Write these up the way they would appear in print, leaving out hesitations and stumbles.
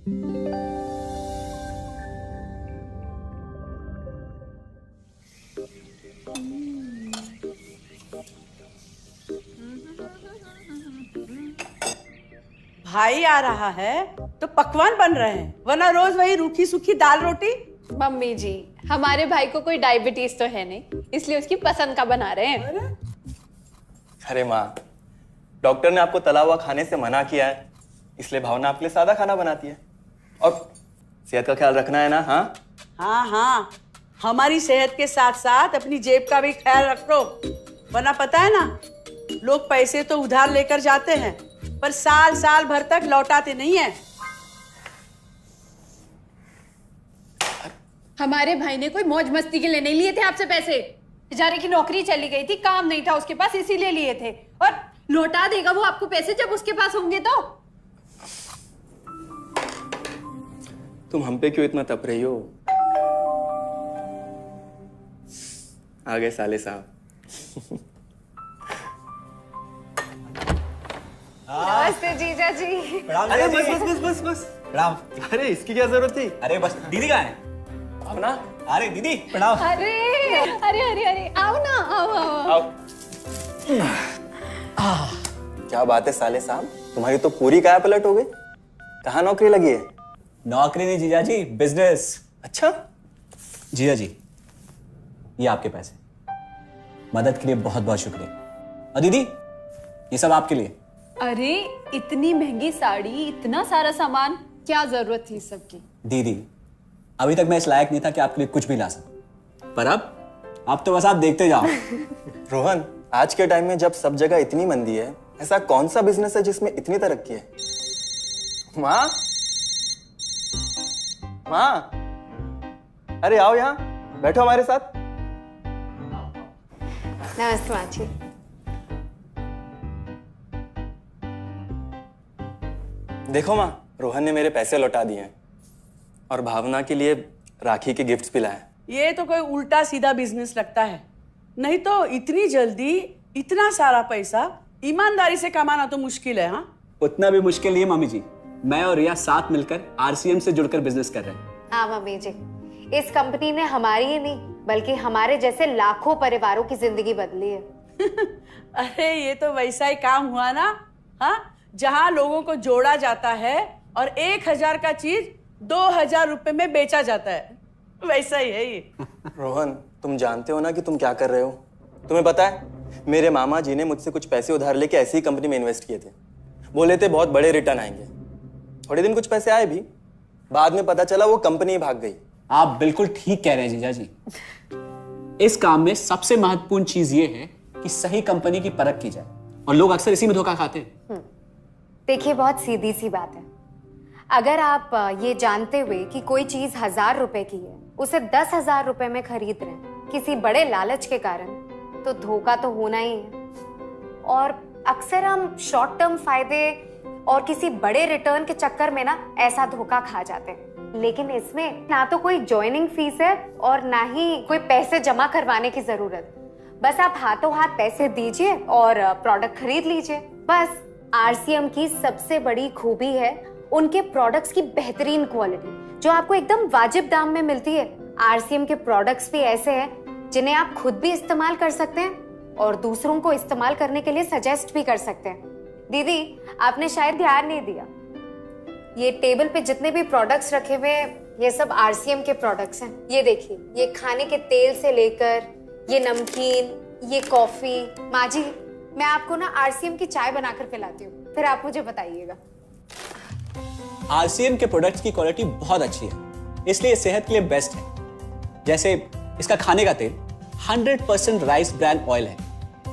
भाई आ रहा है तो पकवान बन रहे हैं, वरना रोज वही रूखी सूखी दाल रोटी। मम्मी जी, हमारे भाई को कोई डायबिटीज तो है नहीं, इसलिए उसकी पसंद का बना रहे हैं। अरे माँ, डॉक्टर ने आपको तला हुआ खाने से मना किया है, इसलिए भावना आपके लिए सादा खाना बनाती है। और सेहत का ख्याल रखना है ना? हाँ हाँ हाँ, हमारी सेहत के साथ साथ अपनी जेब का भी ख्याल रखो, वरना पता है ना, लोग पैसे तो उधार लेकर जाते हैं पर साल साल भर तक लौटाते नहीं है। हमारे भाई ने कोई मौज मस्ती के लिए नहीं लिए थे आपसे पैसे। बेचारे की नौकरी चली गई थी, काम नहीं था उसके पास, इसीलिए लिए थे। और लौटा देगा वो आपको पैसे जब उसके पास होंगे तो। तुम हम पे क्यों इतना तप रही हो? आ गए साले साहब। नमस्ते जीजा जी। अरे बस बस बस बस बस प्रणाम। अरे इसकी क्या जरूरत थी? अरे बस दीदी कहाँ है? अपना अरे दीदी प्रणाम। अरे अरे अरे अरे आओ ना, आओ आओ। क्या बात है साले साहब, तुम्हारी तो पूरी काया पलट हो गई। कहाँ नौकरी लगी है? नौकरी नहीं जीजा जी, बिजनेस। अच्छा जीजा जी, ये आपके पैसे, मदद के लिए बहुत बहुत शुक्रिया। और दीदी, ये सब आपके लिए। अरे इतनी महंगी साड़ी, इतना सारा सामान, क्या जरूरत थी सबकी? दीदी, अभी तक मैं इस लायक नहीं था कि आपके लिए कुछ भी ला सकूं, पर अब तो बस आप देखते जाओ। रोहन, आज के टाइम में जब सब जगह इतनी मंदी है, ऐसा कौन सा बिजनेस है जिसमें इतनी तरक्की है? माँ, माँ, अरे आओ यहाँ बैठो हमारे साथ। नमस्ते माँ जी। देखो माँ, रोहन ने मेरे पैसे लौटा दिए हैं और भावना के लिए राखी के गिफ्ट्स भी लाए। ये तो कोई उल्टा सीधा बिजनेस लगता है, नहीं तो इतनी जल्दी इतना सारा पैसा ईमानदारी से कमाना तो मुश्किल है। हाँ, उतना भी मुश्किल नहीं है मम्मी जी, मैं और रिया साथ मिलकर आरसीएम से जुड़कर बिजनेस कर रहे हैं। हाँ मम्मी जी, इस कंपनी ने हमारी ही नहीं बल्कि हमारे जैसे लाखों परिवारों की जिंदगी बदली है। अरे ये तो वैसा ही काम हुआ ना, हाँ, जहाँ लोगों को जोड़ा जाता है और 1000 का चीज 2000 रुपए में बेचा जाता है, वैसा ही है ये। रोहन, तुम जानते हो ना कि तुम क्या कर रहे हो? तुम्हें पता है, मेरे मामा जी ने मुझसे कुछ पैसे उधार लेके ऐसी ही कंपनी में इन्वेस्ट किए थे। बोले थे बहुत बड़े रिटर्न आएंगे। थोड़े दिन कुछ पैसे आए भी, बाद में पता चला वो कंपनी भाग गई। आप बिल्कुल ठीक कह रहे हैं जीजा जी। इस काम में सबसे महत्वपूर्ण चीज ये है कि सही कंपनी की परख की जाए, और लोग अक्सर इसी में धोखा खाते हैं। देखिए, बहुत सीधी सी बात है। अगर आप ये जानते हुए कि कोई चीज 1000 रुपए की है, उसे 10,000 रुपए में खरीद रहे हैं किसी बड़े लालच के कारण, तो धोखा तो होना ही है। और अक्सर हम शॉर्ट टर्म फायदे और किसी बड़े रिटर्न के चक्कर में ना ऐसा धोखा खा जाते हैं। लेकिन इसमें ना तो कोई ज्वाइनिंग फीस है और ना ही कोई पैसे जमा करवाने की जरूरत। बस आप हाथों हाथ पैसे दीजिए और प्रोडक्ट खरीद लीजिए। बस आरसीएम की सबसे बड़ी खूबी है उनके प्रोडक्ट्स की बेहतरीन क्वालिटी, जो आपको एकदम वाजिब दाम में मिलती है। आरसीएम के प्रोडक्ट्स भी ऐसे हैं जिन्हें आप खुद भी इस्तेमाल कर सकते हैं और दूसरों को इस्तेमाल करने के लिए सजेस्ट भी कर सकते हैं। दीदी, आपने शायद ध्यान नहीं दिया, ये टेबल पे जितने भी प्रोडक्ट्स रखे हुए हैं, ये सब आरसीएम के प्रोडक्ट्स हैं। ये देखिए, ये खाने के तेल से लेकर ये नमकीन, ये कॉफी। माँ जी, मैं आपको ना आरसीएम की चाय बनाकर पिलाती हूँ, फिर आप मुझे बताइएगा। आरसीएम के प्रोडक्ट्स की क्वालिटी बहुत अच्छी है, इसलिए सेहत के लिए बेस्ट है। जैसे इसका खाने का तेल 100% राइस ब्रांड ऑयल है,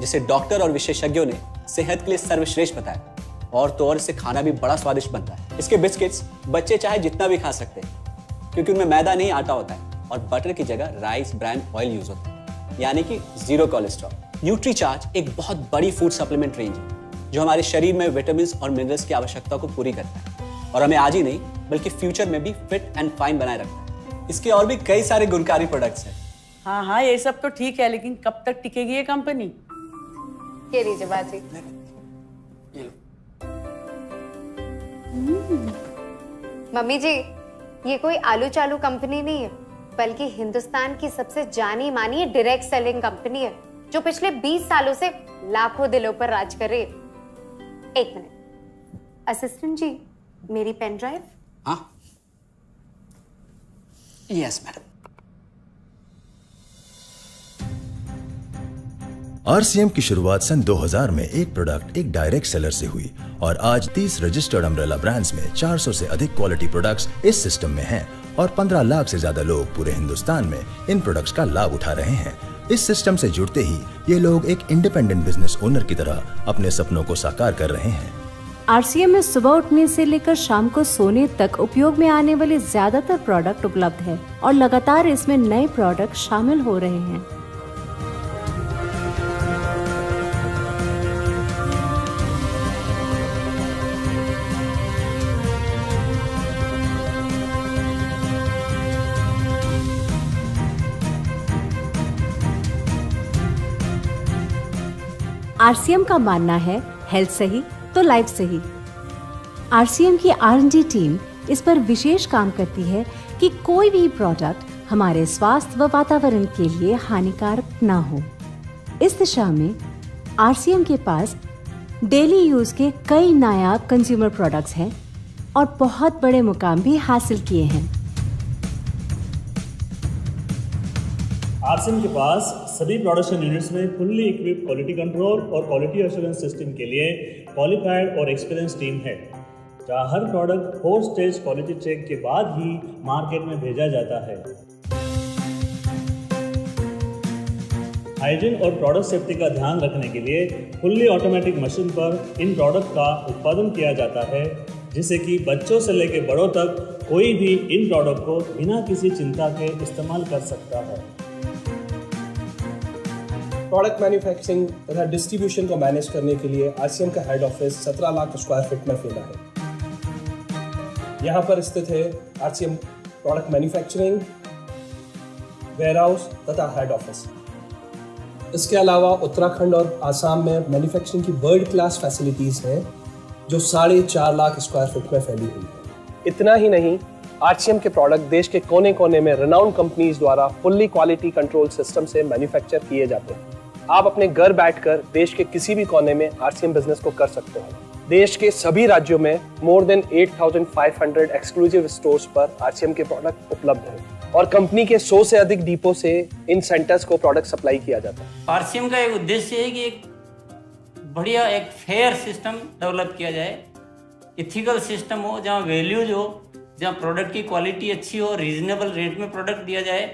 जिसे डॉक्टर और विशेषज्ञों ने सेहत के लिए सर्वश्रेष्ठ बताया। और तो और इससे खाना भी बड़ा स्वादिष्ट बनता है। इसके बिस्किट्स बच्चे चाहे जितना भी खा सकते हैं, क्योंकि उनमें मैदा नहीं आटा होता है और बटर की जगह राइस ब्रांड ऑयल यूज होता है, यानी कि 0 कोलेस्ट्रॉल। न्यूट्रीचार्ज एक बहुत बड़ी फूड सप्लीमेंट रेंज है, जो हमारे शरीर में विटामिन और मिनरल्स की आवश्यकता को पूरी करता है और हमें आज ही नहीं बल्कि फ्यूचर में भी फिट एंड फाइन बनाए रखता है। इसके और भी कई सारे गुणकारी प्रोडक्ट्स हैं। हाँ हाँ, ये सब तो ठीक है, लेकिन कब तक टिकेगी ये कंपनी? ये लीजिए बाजी। मम्मी जी, ये कोई आलू चालू कंपनी नहीं है, बल्कि हिंदुस्तान की सबसे जानी मानी डायरेक्ट सेलिंग कंपनी है, जो पिछले 20 सालों से लाखों दिलों पर राज कर रही है। एक मिनट, असिस्टेंट जी, मेरी पेन ड्राइव। हाँ, यस मैडम। आरसीएम की शुरुआत सन 2000 में एक प्रोडक्ट एक डायरेक्ट सेलर से हुई और आज 30 रजिस्टर्ड अम्ब्रेला ब्रांड्स में 400 से अधिक क्वालिटी प्रोडक्ट्स इस सिस्टम में हैं और 15 लाख से ज्यादा लोग पूरे हिंदुस्तान में इन प्रोडक्ट्स का लाभ उठा रहे हैं। इस सिस्टम से जुड़ते ही ये लोग एक इंडिपेंडेंट बिजनेस ओनर की तरह अपने सपनों को साकार कर रहे हैं। आरसीएम में सुबह उठने से लेकर शाम को सोने तक उपयोग में आने वाले ज्यादातर प्रोडक्ट उपलब्ध है और लगातार इसमें नए प्रोडक्ट शामिल हो रहे हैं। आरसीएम का मानना है हेल्थ सही तो लाइफ सही। आरसीएम की R&D टीम इस पर विशेष काम करती है कि कोई भी प्रोडक्ट हमारे स्वास्थ्य व वातावरण के लिए हानिकारक ना हो। इस दिशा में आरसीएम के पास डेली यूज के कई नायाब कंज्यूमर प्रोडक्ट्स हैं और बहुत बड़े मुकाम भी हासिल किए हैं। आरसीएम के पास सभी प्रोडक्शन यूनिट्स में फुल्ली इक्विप क्वालिटी कंट्रोल और क्वालिटी एश्योरेंस सिस्टम के लिए क्वालिफाइड और एक्सपीरियंस टीम है, जहां हर प्रोडक्ट 4 स्टेज क्वालिटी चेक के बाद ही मार्केट में भेजा जाता है। हाइजीन और प्रोडक्ट सेफ्टी का ध्यान रखने के लिए फुल्ली ऑटोमेटिक मशीन पर इन प्रोडक्ट का उत्पादन किया जाता है, जिससे कि बच्चों से लेकर बड़ों तक कोई भी इन प्रोडक्ट को बिना किसी चिंता के इस्तेमाल कर सकता है। प्रोडक्ट मैन्युफैक्चरिंग तथा डिस्ट्रीब्यूशन को मैनेज करने के लिए आरसीएम का head office 17 lakh square feet में फैला है। यहाँ पर स्थित है आरसीएम प्रोडक्ट मैन्युफैक्चरिंग, वेयरहाउस तथा हेड ऑफिस। इसके अलावा उत्तराखंड और आसाम में मैन्युफैक्चरिंग की वर्ल्ड क्लास फैसिलिटीज़ हैं, जो 4.5 लाख स्क्वायर फीट में फैली हुई है। इतना ही नहीं, आरसीएम के प्रोडक्ट देश के कोने कोने में रेनाउंड कंपनीज द्वारा फुल्ली क्वालिटी कंट्रोल सिस्टम से मैन्युफैक्चर किए जाते हैं। आप अपने घर बैठकर देश के किसी भी कोने में आरसीएम बिजनेस को कर सकते हैं। देश के सभी राज्यों में मोर देन 8,500 एक्सक्लूसिव स्टोर्स पर आरसीएम के प्रोडक्ट उपलब्ध हैं और कंपनी के 100 से अधिक डिपो से इन सेंटर्स को प्रोडक्ट सप्लाई किया जाता है। आरसीएम का एक उद्देश्य है कि एक बढ़िया एक फेयर सिस्टम डेवलप किया जाए, इथिकल सिस्टम हो, जहाँ वैल्यूज हो, जहाँ प्रोडक्ट की क्वालिटी अच्छी हो, रीजनेबल रेट में प्रोडक्ट दिया जाए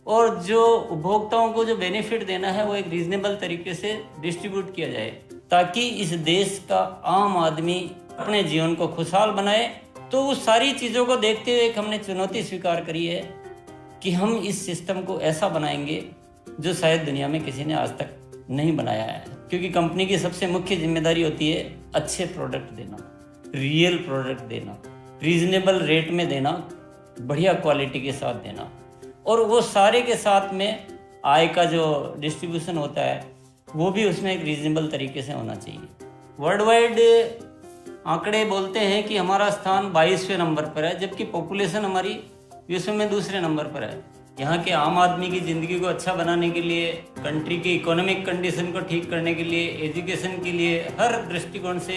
और जो उपभोक्ताओं को जो बेनिफिट देना है वो एक रीजनेबल तरीके से डिस्ट्रीब्यूट किया जाए, ताकि इस देश का आम आदमी अपने जीवन को खुशहाल बनाए। तो उस सारी चीज़ों को देखते हुए एक हमने चुनौती स्वीकार करी है कि हम इस सिस्टम को ऐसा बनाएंगे जो शायद दुनिया में किसी ने आज तक नहीं बनाया है, क्योंकि कंपनी की सबसे मुख्य जिम्मेदारी होती है अच्छे प्रोडक्ट देना, रियल प्रोडक्ट देना, रीजनेबल रेट में देना, बढ़िया क्वालिटी के साथ देना, और वो सारे के साथ में आय का जो डिस्ट्रीब्यूशन होता है वो भी उसमें एक रीजनेबल तरीके से होना चाहिए। वर्ल्ड वाइड आंकड़े बोलते हैं कि हमारा स्थान 22वें नंबर पर है, जबकि पॉपुलेशन हमारी विश्व में दूसरे नंबर पर है। यहाँ के आम आदमी की ज़िंदगी को अच्छा बनाने के लिए, कंट्री की इकोनॉमिक कंडीशन को ठीक करने के लिए, एजुकेशन के लिए, हर दृष्टिकोण से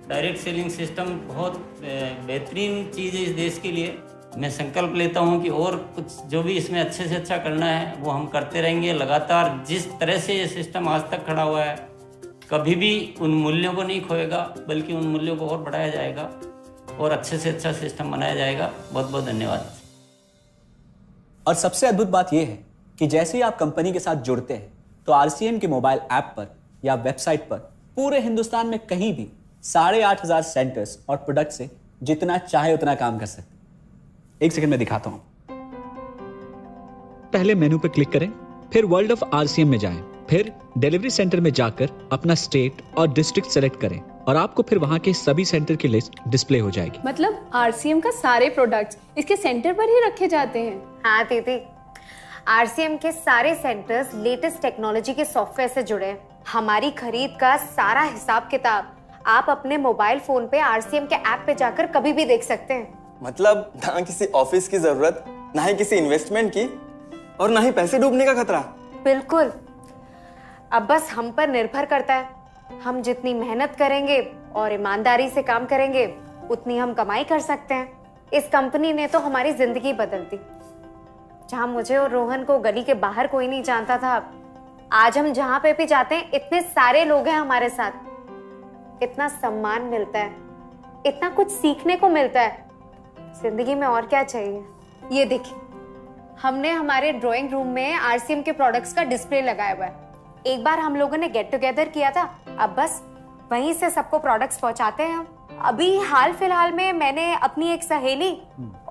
डायरेक्ट सेलिंग सिस्टम बहुत बेहतरीन चीज़ है इस देश के लिए। मैं संकल्प लेता हूं कि और कुछ जो भी इसमें अच्छे से अच्छा करना है वो हम करते रहेंगे लगातार। जिस तरह से ये सिस्टम आज तक खड़ा हुआ है, कभी भी उन मूल्यों को नहीं खोएगा, बल्कि उन मूल्यों को और बढ़ाया जाएगा और अच्छे से अच्छा सिस्टम बनाया जाएगा। बहुत बहुत धन्यवाद। और सबसे अद्भुत बात यह है कि जैसे ही आप कंपनी के साथ जुड़ते हैं तो आरसीएम के मोबाइल ऐप पर या वेबसाइट पर पूरे हिंदुस्तान में कहीं भी 8,500 सेंटर्स और प्रोडक्ट से जितना चाहे उतना काम कर सकते हैं। एक सेकंड में दिखाता हूं। पहले मेनू पर क्लिक करें, फिर वर्ल्ड ऑफ आरसीएम में जाएं, फिर डिलीवरी सेंटर में जाकर अपना स्टेट और डिस्ट्रिक्ट सेलेक्ट करें और आपको फिर वहां के सभी सेंटर की लिस्ट डिस्प्ले हो जाएगी। मतलब आरसीएम का सारे प्रोडक्ट्स इसके सेंटर पर ही रखे जाते हैं? हाँ दीदी, आरसीएम के सारे सेंटर्स लेटेस्ट टेक्नोलॉजी के सॉफ्टवेयर से जुड़े हैं। हमारी खरीद का सारा हिसाब किताब आप अपने मोबाइल फोन पे आरसीएम के ऐप पे जाकर कभी भी देख सकते हैं। मतलब ना किसी ऑफिस की जरूरत, ना ही किसी इन्वेस्टमेंट की, और ना ही पैसे डूबने का खतरा। बिल्कुल। अब बस हम पर निर्भर करता है। हम जितनी मेहनत करेंगे और ईमानदारी से काम करेंगे, उतनी हम कमाई कर सकते हैं। इस कंपनी ने तो हमारी जिंदगी बदल दी। जहां मुझे और रोहन को गली के बाहर कोई नहीं जानता था, आज हम जहां पे भी जाते हैं इतने सारे लोग हैं हमारे साथ। इतना सम्मान मिलता है, इतना कुछ सीखने को मिलता है। जिंदगी में और क्या चाहिए। ये देखिए, हमने हमारे ड्राइंग रूम में आरसीएम के प्रोडक्ट्स का डिस्प्ले लगाया हुआ है। एक बार हम लोगों ने गेट टुगेदर किया था, अब बस वहीं से सबको प्रोडक्ट्स पहुंचाते हैं हम। अभी हाल फिलहाल में मैंने अपनी एक सहेली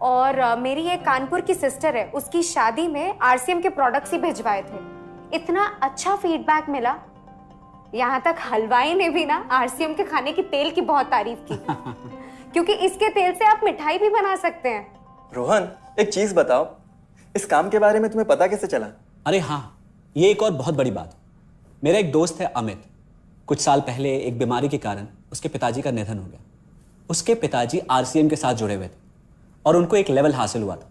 और मेरी एक कानपुर की सिस्टर है, उसकी शादी में आरसीएम के प्रोडक्ट्स ही भिजवाए थे। इतना अच्छा फीडबैक मिला, यहाँ तक हलवाई ने भी ना आरसीएम के खाने की तेल की बहुत तारीफ की क्योंकि इसके तेल से आप मिठाई भी बना सकते हैं। रोहन, एक चीज बताओ, इस काम के बारे में तुम्हें पता कैसे चला? अरे हाँ, ये एक और बहुत बड़ी बात। मेरा एक दोस्त है अमित, कुछ साल पहले एक बीमारी के कारण उसके पिताजी का निधन हो गया। उसके पिताजी आरसीएम के साथ जुड़े हुए थे और उनको एक लेवल हासिल हुआ था।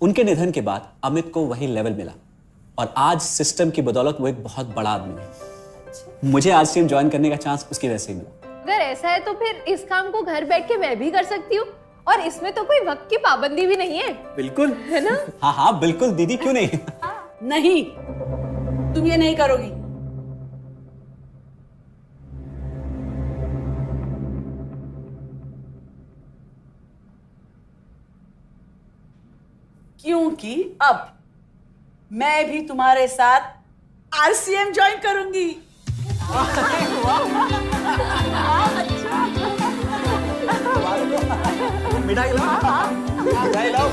उनके निधन के बाद अमित को वही लेवल मिला और आज सिस्टम की बदौलत वो एक बहुत बड़ा आदमी है। मुझे आरसीएम ज्वाइन करने का चांस उसकी वजह से मिला। अगर ऐसा है तो फिर इस काम को घर बैठ के मैं भी कर सकती हूँ, और इसमें तो कोई वक्त की पाबंदी भी नहीं है। बिल्कुल, है ना? हाँ हाँ बिल्कुल दीदी, क्यों नहीं। नहीं, तुम ये नहीं करोगी। क्योंकि अब मैं भी तुम्हारे साथ आरसीएम ज्वाइन करूंगी। मिठाई लाओ। मिठाई लाओ।